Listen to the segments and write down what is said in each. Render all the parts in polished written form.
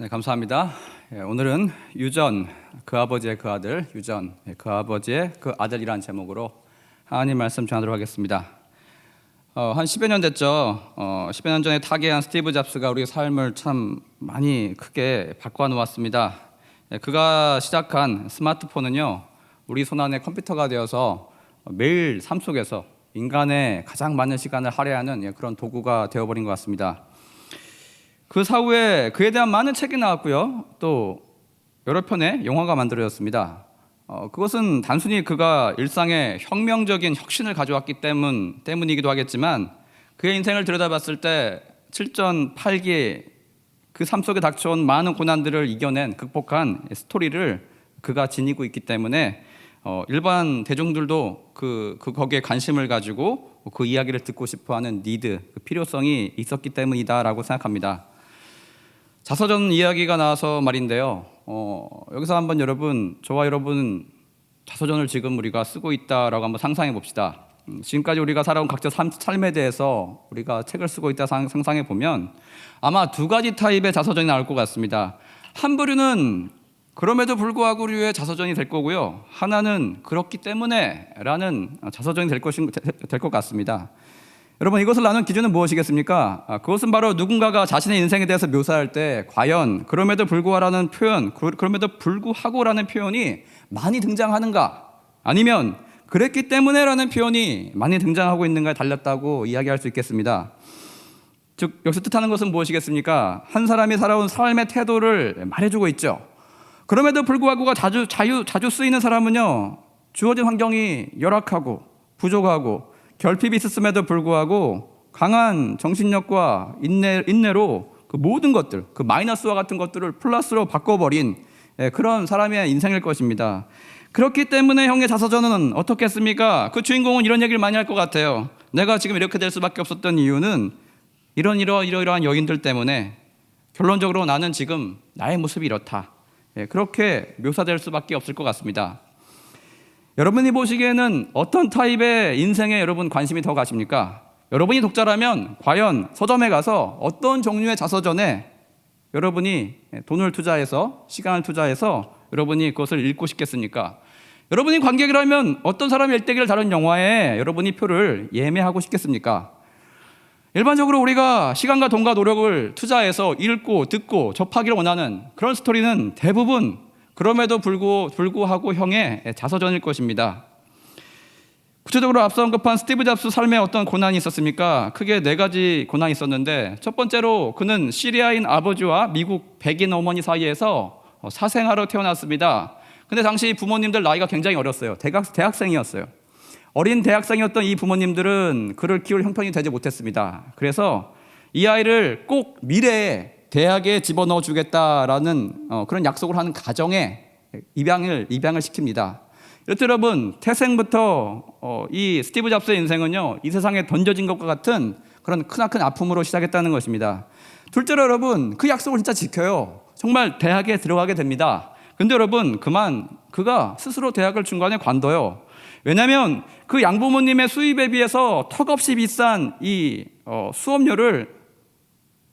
네, 감사합니다. 오늘은 유전, 그 아버지의 그 아들, 유전, 그 아버지의 그 아들이라는 제목으로 하나님 말씀 전하도록 하겠습니다. 한 10여 년 됐죠. 10여 년 전에 타계한 스티브 잡스가 우리 삶을 참 많이 크게 바꿔놓았습니다. 그가 시작한 스마트폰은요, 우리 손안에 컴퓨터가 되어서 매일 삶 속에서 인간의 가장 많은 시간을 할애하는 그런 도구가 되어버린 것 같습니다. 그 사후에 그에 대한 많은 책이 나왔고요. 또 여러 편의 영화가 만들어졌습니다. 그것은 단순히 그가 일상에 혁명적인 혁신을 가져왔기 때문이기도 하겠지만 그의 인생을 들여다봤을 때 7전 8기 그 삶 속에 닥쳐온 많은 고난들을 이겨낸 극복한 스토리를 그가 지니고 있기 때문에 일반 대중들도 거기에 관심을 가지고 그 이야기를 듣고 싶어하는 니드, 그 필요성이 있었기 때문이다라고 생각합니다. 자서전 이야기가 나와서 말인데요. 여기서 한번 저와 여러분 자서전을 지금 우리가 쓰고 있다라고 한번 상상해 봅시다. 지금까지 우리가 살아온 각자 삶에 대해서 우리가 책을 쓰고 있다 상상해 보면 아마 두 가지 타입의 자서전이 나올 것 같습니다. 한 부류는 그럼에도 불구하고 류의 자서전이 될 거고요. 하나는 그렇기 때문에 라는 자서전이 될 것 같습니다. 여러분, 이것을 나눈 기준은 무엇이겠습니까? 그것은 바로 누군가가 자신의 인생에 대해서 묘사할 때 과연 그럼에도 불구하라는 표현, 그럼에도 불구하고라는 표현이 많이 등장하는가, 아니면 그랬기 때문에라는 표현이 많이 등장하고 있는가에 달렸다고 이야기할 수 있겠습니다. 즉, 여기서 뜻하는 것은 무엇이겠습니까? 한 사람이 살아온 삶의 태도를 말해주고 있죠. 그럼에도 불구하고가 자주 쓰이는 사람은요, 주어진 환경이 열악하고 부족하고 결핍이 있었음에도 불구하고 강한 정신력과 인내로 그 모든 것들, 그 마이너스와 같은 것들을 플러스로 바꿔버린 그런 사람의 인생일 것입니다. 그렇기 때문에 형의 자서전은 어떻겠습니까? 그 주인공은 이런 얘기를 많이 할 것 같아요. 내가 지금 이렇게 될 수밖에 없었던 이유는 이러이러한 요인들 때문에 결론적으로 나는 지금 나의 모습이 이렇다. 그렇게 묘사될 수밖에 없을 것 같습니다. 여러분이 보시기에는 어떤 타입의 인생에 여러분 관심이 더 가십니까? 여러분이 독자라면 과연 서점에 가서 어떤 종류의 자서전에 여러분이 돈을 투자해서, 시간을 투자해서 여러분이 그것을 읽고 싶겠습니까? 여러분이 관객이라면 어떤 사람의 일대기를 다룬 영화에 여러분이 표를 예매하고 싶겠습니까? 일반적으로 우리가 시간과 돈과 노력을 투자해서 읽고 듣고 접하기를 원하는 그런 스토리는 대부분 그럼에도 불구하고 형의 자서전일 것입니다. 구체적으로 앞서 언급한 스티브 잡스 삶에 어떤 고난이 있었습니까? 크게 4가지 고난이 있었는데, 첫 번째로 그는 시리아인 아버지와 미국 백인 어머니 사이에서 사생아로 태어났습니다. 근데 당시 부모님들 나이가 굉장히 어렸어요. 대학생이었어요. 어린 대학생이었던 이 부모님들은 그를 키울 형편이 되지 못했습니다. 그래서 이 아이를 꼭 미래에 대학에 집어넣어 주겠다라는 그런 약속을 하는 가정에 입양을 시킵니다. 이렇듯 여러분, 태생부터 이 스티브 잡스의 인생은요, 이 세상에 던져진 것과 같은 그런 크나큰 아픔으로 시작했다는 것입니다. 둘째로 여러분, 그 약속을 진짜 지켜요. 정말 대학에 들어가게 됩니다. 근데 여러분, 그가 스스로 대학을 중간에 관둬요. 왜냐하면 그 양부모님의 수입에 비해서 턱없이 비싼 이 수업료를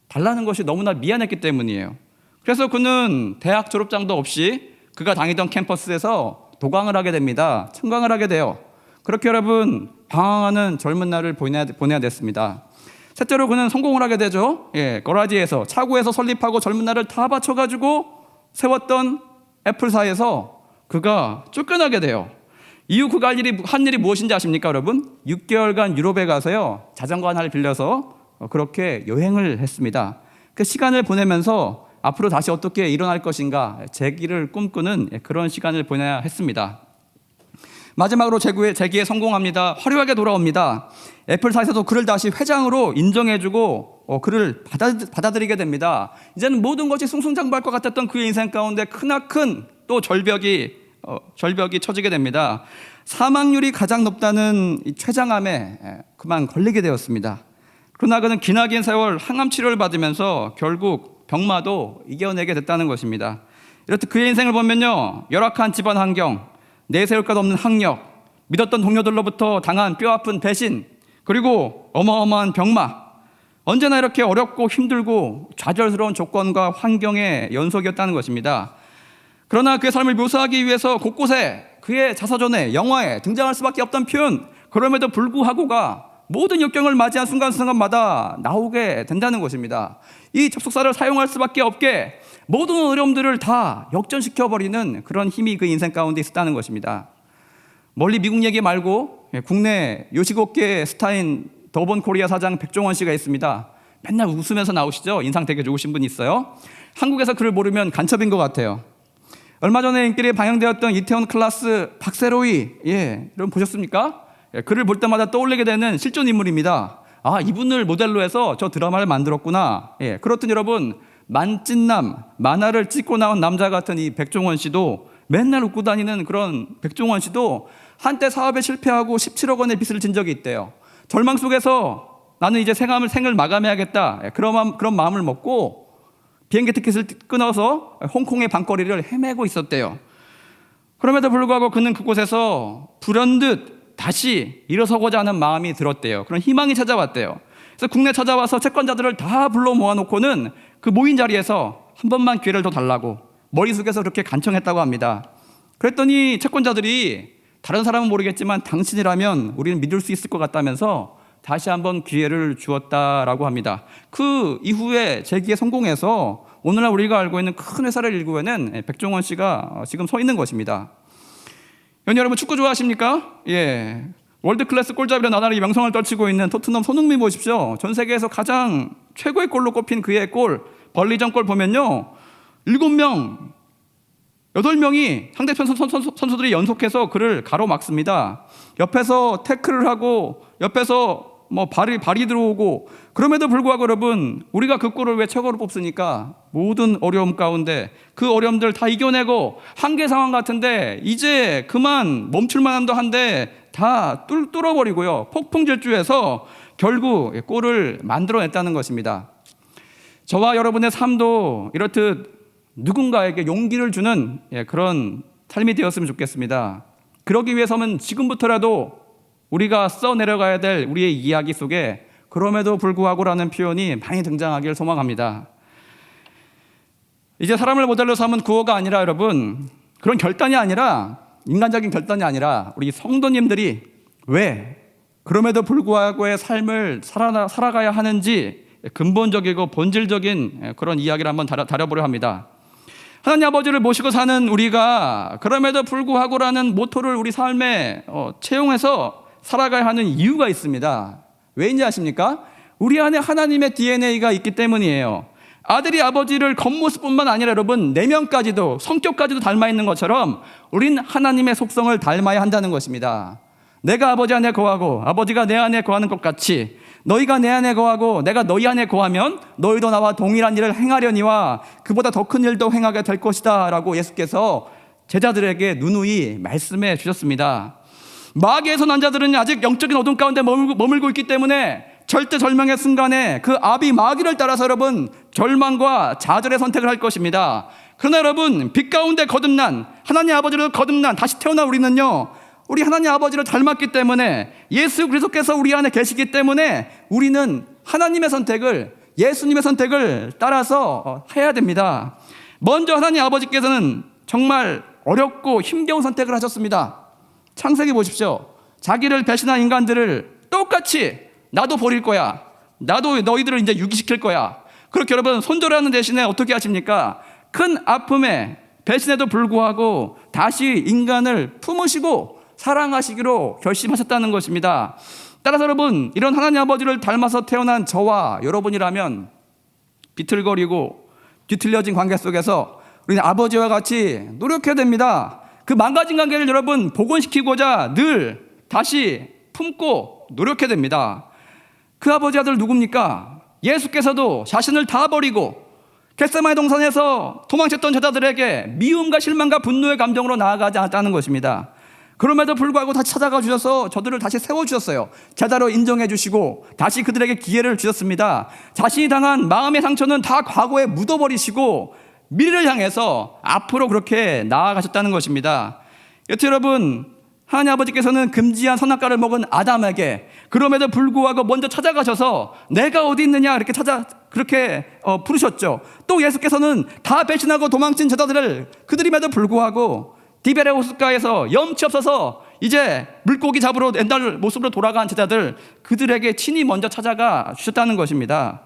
달라는 것이 너무나 미안했기 때문이에요. 그래서 그는 대학 졸업장도 없이 그가 다니던 캠퍼스에서 도강을 하게 됩니다. 청강을 하게 돼요. 그렇게 여러분, 방황하는 젊은 날을 보내야 됐습니다. 셋째로 그는 성공을 하게 되죠. 거라지에서 차고에서 설립하고 젊은 날을 다 바쳐가지고 세웠던 애플사에서 그가 쫓겨나게 돼요. 이후 그가 한 일이 무엇인지 아십니까, 여러분? 6개월간 유럽에 가서요, 자전거 하나를 빌려서 그렇게 여행을 했습니다. 그 시간을 보내면서 앞으로 다시 어떻게 일어날 것인가 재기를 꿈꾸는 그런 시간을 보내야 했습니다. 마지막으로 재기에 성공합니다. 화려하게 돌아옵니다. 애플사에서도 그를 다시 회장으로 인정해주고 그를 받아들이게 됩니다. 이제는 모든 것이 승승장구할 것 같았던 그의 인생 가운데 크나큰 또 절벽이 쳐지게 됩니다. 사망률이 가장 높다는 이 췌장암에 그만 걸리게 되었습니다. 그러나 그는 기나긴 세월 항암 치료를 받으면서 결국 병마도 이겨내게 됐다는 것입니다. 이렇듯 그의 인생을 보면요, 열악한 집안 환경, 내세울 것 없는 학력, 믿었던 동료들로부터 당한 뼈아픈 배신, 그리고 어마어마한 병마, 언제나 이렇게 어렵고 힘들고 좌절스러운 조건과 환경의 연속이었다는 것입니다. 그러나 그의 삶을 묘사하기 위해서 곳곳에 그의 자서전에, 영화에 등장할 수밖에 없던 표현, 그럼에도 불구하고가 모든 역경을 맞이한 순간순간마다 나오게 된다는 것입니다. 이 접속사를 사용할 수밖에 없게 모든 어려움들을 다 역전시켜버리는 그런 힘이 그 인생 가운데 있었다는 것입니다. 멀리 미국 얘기 말고 국내 요식업계 스타인 더본 코리아 사장 백종원 씨가 있습니다. 맨날 웃으면서 나오시죠? 인상 되게 좋으신 분이 있어요. 한국에서 그를 모르면 간첩인 것 같아요. 얼마 전에 인기에 방영되었던 이태원 클라스 박세로이, 여러분 보셨습니까? 그를 볼 때마다 떠올리게 되는 실존 인물입니다. 아, 이분을 모델로 해서 저 드라마를 만들었구나. 그렇듯 여러분, 만찢남, 만화를 찍고 나온 남자 같은 이 백종원 씨도, 맨날 웃고 다니는 그런 백종원 씨도 한때 사업에 실패하고 17억 원의 빚을 진 적이 있대요. 절망 속에서 나는 이제 생을 마감해야겠다, 그런 마음을 먹고 비행기 티켓을 끊어서 홍콩의 밤거리를 헤매고 있었대요. 그럼에도 불구하고 그는 그곳에서 불현듯 다시 일어서고자 하는 마음이 들었대요. 그런 희망이 찾아왔대요. 그래서 국내 찾아와서 채권자들을 다 불러 모아놓고는 그 모인 자리에서 한 번만 기회를 더 달라고 머리 숙여서 그렇게 간청했다고 합니다. 그랬더니 채권자들이 다른 사람은 모르겠지만 당신이라면 우리는 믿을 수 있을 것 같다면서 다시 한번 기회를 주었다라고 합니다. 그 이후에 재기에 성공해서 오늘날 우리가 알고 있는 큰 회사를 일구에는 백종원 씨가 지금 서 있는 것입니다. 여러분 축구 좋아하십니까? 월드클래스 골잡이로 나날이 명성을 떨치고 있는 토트넘 손흥민 보십시오. 전 세계에서 가장 최고의 골로 꼽힌 그의 골, 벌리전 골 보면요, 7명, 8명이 상대편 선수들이 연속해서 그를 가로막습니다. 옆에서 태클을 하고 옆에서 발이 들어오고, 그럼에도 불구하고 여러분, 우리가 그 골을 왜 최고로 뽑습니까? 모든 어려움 가운데 그 어려움들 다 이겨내고 한계 상황 같은데 이제 그만 멈출 만함도 한데 다 뚫어버리고요, 폭풍질주해서 결국 골을 만들어냈다는 것입니다. 저와 여러분의 삶도 이렇듯 누군가에게 용기를 주는 그런 삶이 되었으면 좋겠습니다. 그러기 위해서는 지금부터라도 우리가 써내려가야 될 우리의 이야기 속에 그럼에도 불구하고라는 표현이 많이 등장하길 소망합니다. 이제 사람을 모델로 삼은 구호가 아니라 여러분, 그런 결단이 아니라, 인간적인 결단이 아니라 우리 성도님들이 왜 그럼에도 불구하고의 삶을 살아가야 하는지 근본적이고 본질적인 그런 이야기를 한번 다뤄보려 합니다. 하나님 아버지를 모시고 사는 우리가 그럼에도 불구하고라는 모토를 우리 삶에 채용해서 살아가야 하는 이유가 있습니다. 왜인지 아십니까? 우리 안에 하나님의 DNA가 있기 때문이에요. 아들이 아버지를 겉모습뿐만 아니라 여러분, 내면까지도, 성격까지도 닮아 있는 것처럼 우린 하나님의 속성을 닮아야 한다는 것입니다. 내가 아버지 안에 거하고 아버지가 내 안에 거하는 것 같이 너희가 내 안에 거하고 내가 너희 안에 거하면 너희도 나와 동일한 일을 행하려니와 그보다 더 큰 일도 행하게 될 것이다 라고 예수께서 제자들에게 누누이 말씀해 주셨습니다. 마귀에서 난 자들은 아직 영적인 어둠 가운데 머물고 있기 때문에 절대 절망의 순간에 그 아비 마귀를 따라서 여러분, 절망과 좌절의 선택을 할 것입니다. 그러나 여러분, 빛 가운데 거듭난 하나님 아버지를 거듭난 다시 태어난 우리는요, 우리 하나님 아버지를 닮았기 때문에, 예수 그리스도께서 우리 안에 계시기 때문에 우리는 하나님의 선택을, 예수님의 선택을 따라서 해야 됩니다. 먼저 하나님 아버지께서는 정말 어렵고 힘겨운 선택을 하셨습니다. 창세기 보십시오. 자기를 배신한 인간들을 똑같이 나도 버릴 거야, 나도 너희들을 이제 유기시킬 거야, 그렇게 여러분 손절하는 대신에 어떻게 하십니까? 큰 아픔에 배신에도 불구하고 다시 인간을 품으시고 사랑하시기로 결심하셨다는 것입니다. 따라서 여러분, 이런 하나님 아버지를 닮아서 태어난 저와 여러분이라면 비틀거리고 뒤틀려진 관계 속에서 우리는 아버지와 같이 노력해야 됩니다. 그 망가진 관계를 여러분 복원시키고자 늘 다시 품고 노력해야 됩니다. 그 아버지 아들 누굽니까? 예수께서도 자신을 다 버리고 겟세마네 동산에서 도망쳤던 제자들에게 미움과 실망과 분노의 감정으로 나아가지 않았다는 것입니다. 그럼에도 불구하고 다시 찾아가 주셔서 저들을 다시 세워주셨어요. 제자로 인정해 주시고 다시 그들에게 기회를 주셨습니다. 자신이 당한 마음의 상처는 다 과거에 묻어버리시고 미래를 향해서 앞으로 그렇게 나아가셨다는 것입니다. 여튼 여러분, 하나님 아버지께서는 금지한 선악과를 먹은 아담에게 그럼에도 불구하고 먼저 찾아가셔서 내가 어디 있느냐 이렇게 그렇게 부르셨죠. 또 예수께서는 다 배신하고 도망친 제자들을 그들임에도 불구하고 디베레호스가에서 염치 없어서 이제 물고기 잡으러 옛날 모습으로 돌아간 제자들 그들에게 친히 먼저 찾아가 주셨다는 것입니다.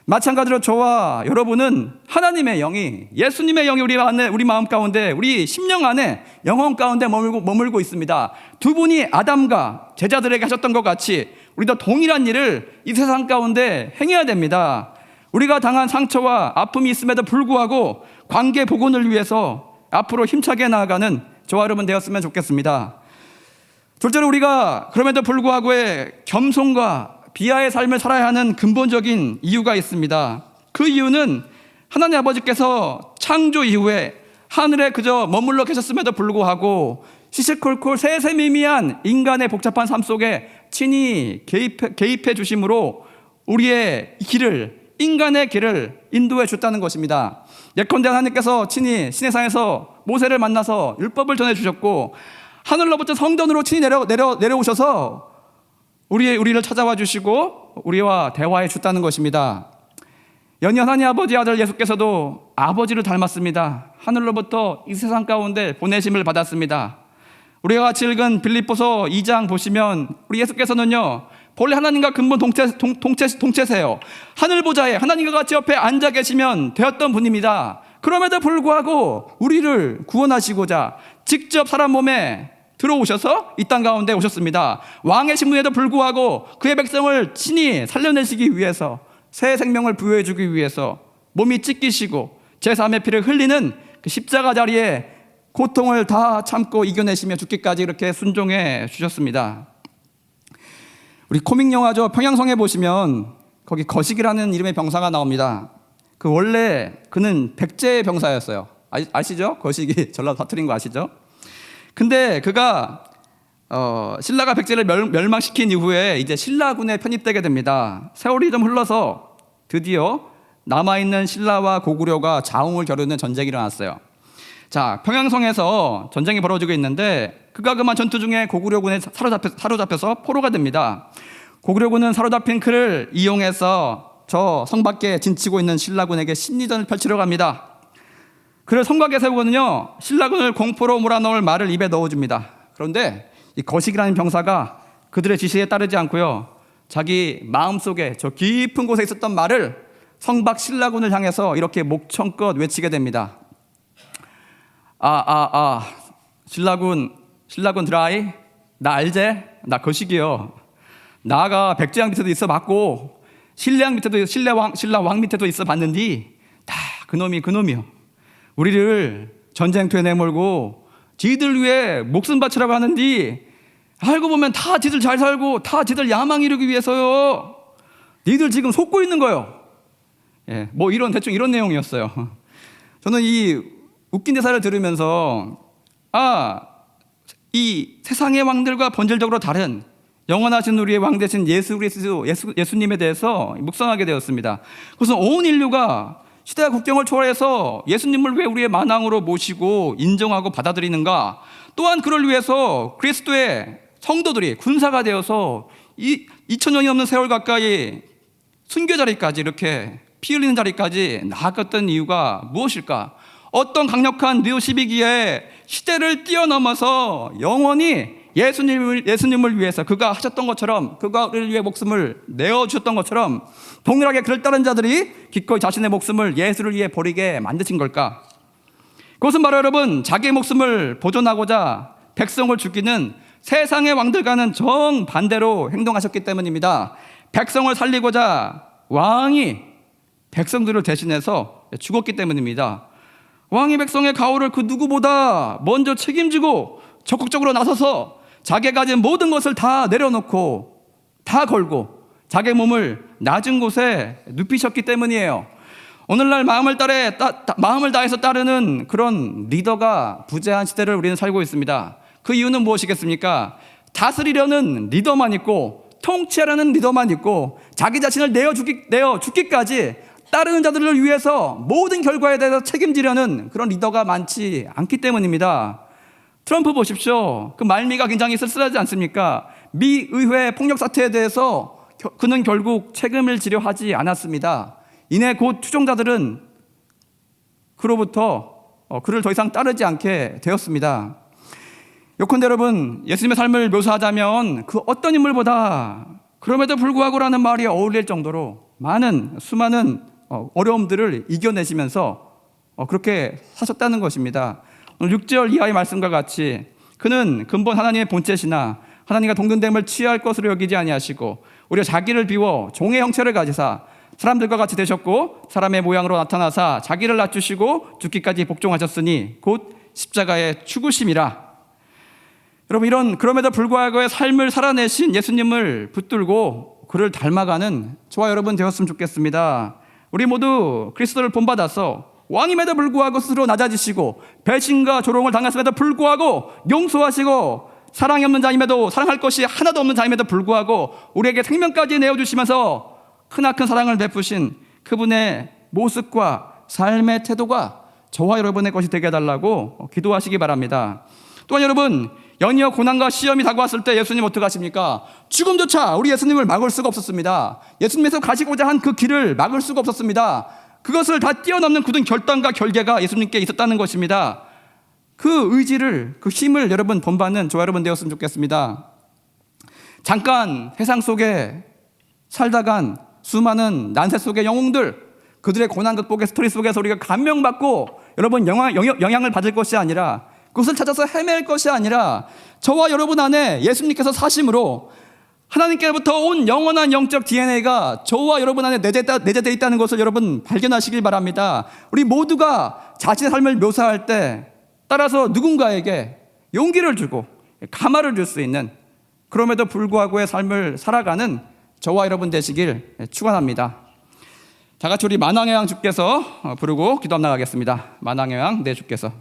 마찬가지로 저와 여러분은 하나님의 영이, 예수님의 영이 우리 마음 가운데, 우리 심령 안에, 영혼 가운데 머물고 있습니다. 두 분이 아담과 제자들에게 하셨던 것 같이 우리도 동일한 일을 이 세상 가운데 행해야 됩니다. 우리가 당한 상처와 아픔이 있음에도 불구하고 관계 복원을 위해서 앞으로 힘차게 나아가는 저와 여러분 되었으면 좋겠습니다. 둘째로 우리가 그럼에도 불구하고의 겸손과 비하의 삶을 살아야 하는 근본적인 이유가 있습니다. 그 이유는 하나님 아버지께서 창조 이후에 하늘에 그저 머물러 계셨음에도 불구하고 시시콜콜 세세미미한 인간의 복잡한 삶 속에 친히 개입해 주심으로 우리의 길을, 인간의 길을 인도해 줬다는 것입니다. 예컨대 하나님께서 친히 시내산에서 모세를 만나서 율법을 전해 주셨고 하늘로부터 성전으로 친히 내려오셔서 우리를 찾아와 주시고 우리와 대화해 줬다는 것입니다. 연히 하나님 아버지 아들 예수께서도 아버지를 닮았습니다. 하늘로부터 이 세상 가운데 보내심을 받았습니다. 우리가 같이 읽은 빌립보서 2장 보시면 우리 예수께서는요 본래 하나님과 근본 동체세요. 하늘 보좌에 하나님과 같이 옆에 앉아 계시면 되었던 분입니다. 그럼에도 불구하고 우리를 구원하시고자 직접 사람 몸에 들어오셔서 이 땅 가운데 오셨습니다. 왕의 신분에도 불구하고 그의 백성을 친히 살려내시기 위해서, 새 생명을 부여해 주기 위해서 몸이 찢기시고 제3의 피를 흘리는 그 십자가 자리에 고통을 다 참고 이겨내시며 죽기까지 이렇게 순종해 주셨습니다. 우리 코믹 영화죠. 평양성에 보시면 거기 거식이라는 이름의 병사가 나옵니다. 그 원래 그는 백제의 병사였어요. 아시죠? 거식이 전라도 사투리인 거 아시죠? 근데 그가 신라가 백제를 멸망시킨 이후에 이제 신라군에 편입되게 됩니다. 세월이 좀 흘러서 드디어 남아있는 신라와 고구려가 자웅을 겨루는 전쟁이 일어났어요. 자, 평양성에서 전쟁이 벌어지고 있는데 그가 그만 전투 중에 고구려군에 사로잡혀서 포로가 됩니다. 고구려군은 사로잡힌 그를 이용해서 저 성 밖에 진치고 있는 신라군에게 심리전을 펼치러 갑니다. 그를 성 밖에 세우거든요. 신라군을 공포로 몰아넣을 말을 입에 넣어줍니다. 그런데 이 거식이라는 병사가 그들의 지시에 따르지 않고요, 자기 마음속에 저 깊은 곳에 있었던 말을 성 밖 신라군을 향해서 이렇게 목청껏 외치게 됩니다. 신라군 드라이, 나 알제? 나 거식이요. 나가 백제왕 밑에도 있어 봤고 신라왕 밑에도 있어 봤는데 다 그놈이요. 우리를 전쟁터에 내몰고 지들 위해 목숨 바치라고 하는데 알고 보면 다 지들 잘 살고 다 지들 야망 이루기 위해서요. 니들 지금 속고 있는 거요. 예, 뭐 대충 이런 내용이었어요. 저는 이 웃긴 대사를 들으면서 이 세상의 왕들과 본질적으로 다른 영원하신 우리의 왕 되신 예수님에 대해서 묵상하게 되었습니다. 그래서 온 인류가 시대와 국경을 초월해서 예수님을 왜 우리의 만왕으로 모시고 인정하고 받아들이는가? 또한 그를 위해서 그리스도의 성도들이 군사가 되어서 2000년이 넘는 세월 가까이 순교 자리까지 이렇게 피 흘리는 자리까지 나아갔던 이유가 무엇일까? 어떤 강력한 리오 12기에 시대를 뛰어넘어서 영원히 예수님을 위해서 그가 하셨던 것처럼, 그가를 위해 목숨을 내어주셨던 것처럼 동일하게 그를 따른 자들이 기꺼이 자신의 목숨을 예수를 위해 버리게 만드신 걸까? 그것은 바로 여러분, 자기의 목숨을 보존하고자 백성을 죽이는 세상의 왕들과는 정반대로 행동하셨기 때문입니다. 백성을 살리고자 왕이 백성들을 대신해서 죽었기 때문입니다. 왕이 백성의 가호를 그 누구보다 먼저 책임지고 적극적으로 나서서 자기가 가진 모든 것을 다 내려놓고 다 걸고 자기 몸을 낮은 곳에 눕히셨기 때문이에요. 오늘날 마음을 다해서 따르는 그런 리더가 부재한 시대를 우리는 살고 있습니다. 그 이유는 무엇이겠습니까? 다스리려는 리더만 있고 통치하려는 리더만 있고 자기 자신을 내어 죽기까지 따르는 자들을 위해서 모든 결과에 대해서 책임지려는 그런 리더가 많지 않기 때문입니다. 트럼프 보십시오. 그 말미가 굉장히 쓸쓸하지 않습니까? 미 의회 폭력 사태에 대해서 그는 결국 책임을 지려 하지 않았습니다. 이내 곧 추종자들은 그로부터 그를 더 이상 따르지 않게 되었습니다. 요컨대 여러분, 예수님의 삶을 묘사하자면 그 어떤 인물보다 그럼에도 불구하고라는 말이 어울릴 정도로 수많은 어려움들을 이겨내시면서 그렇게 사셨다는 것입니다. 오늘 6절 이하의 말씀과 같이 그는 근본 하나님의 본체시나 하나님과 동등됨을 취할 것으로 여기지 아니하시고 오히려 자기를 비워 종의 형체를 가지사 사람들과 같이 되셨고 사람의 모양으로 나타나사 자기를 낮추시고 죽기까지 복종하셨으니 곧 십자가의 죽으심이라. 여러분, 그럼에도 불구하고의 삶을 살아내신 예수님을 붙들고 그를 닮아가는 저와 여러분 되었으면 좋겠습니다. 우리 모두 그리스도를 본받아서 왕임에도 불구하고 스스로 낮아지시고 배신과 조롱을 당했음에도 불구하고 용서하시고 사랑이 없는 자임에도 사랑할 것이 하나도 없는 자임에도 불구하고 우리에게 생명까지 내어주시면서 크나큰 사랑을 베푸신 그분의 모습과 삶의 태도가 저와 여러분의 것이 되게 해달라고 기도하시기 바랍니다. 또한 여러분, 연이어 고난과 시험이 다가왔을 때 예수님 어떻게 하십니까? 죽음조차 우리 예수님을 막을 수가 없었습니다. 예수님께서 가시고자 한 그 길을 막을 수가 없었습니다. 그것을 다 뛰어넘는 굳은 결단과 결계가 예수님께 있었다는 것입니다. 그 의지를, 그 힘을 여러분 본받는 저와 여러분 되었으면 좋겠습니다. 잠깐 세상 속에 살다간 수많은 난세 속의 영웅들, 그들의 고난 극복의 스토리 속에서 우리가 감명받고 여러분 영향을 받을 것이 아니라, 그것을 찾아서 헤맬 것이 아니라 저와 여러분 안에 예수님께서 사심으로 하나님께로부터 온 영원한 영적 DNA가 저와 여러분 안에 내재되어 있다는 것을 여러분 발견하시길 바랍니다. 우리 모두가 자신의 삶을 묘사할 때 따라서 누군가에게 용기를 주고 가마를 줄 수 있는, 그럼에도 불구하고의 삶을 살아가는 저와 여러분 되시길 축원합니다. 다 같이 우리 만왕의 왕 주께서 부르고 기도 나가겠습니다. 만왕의 왕 내 주께서.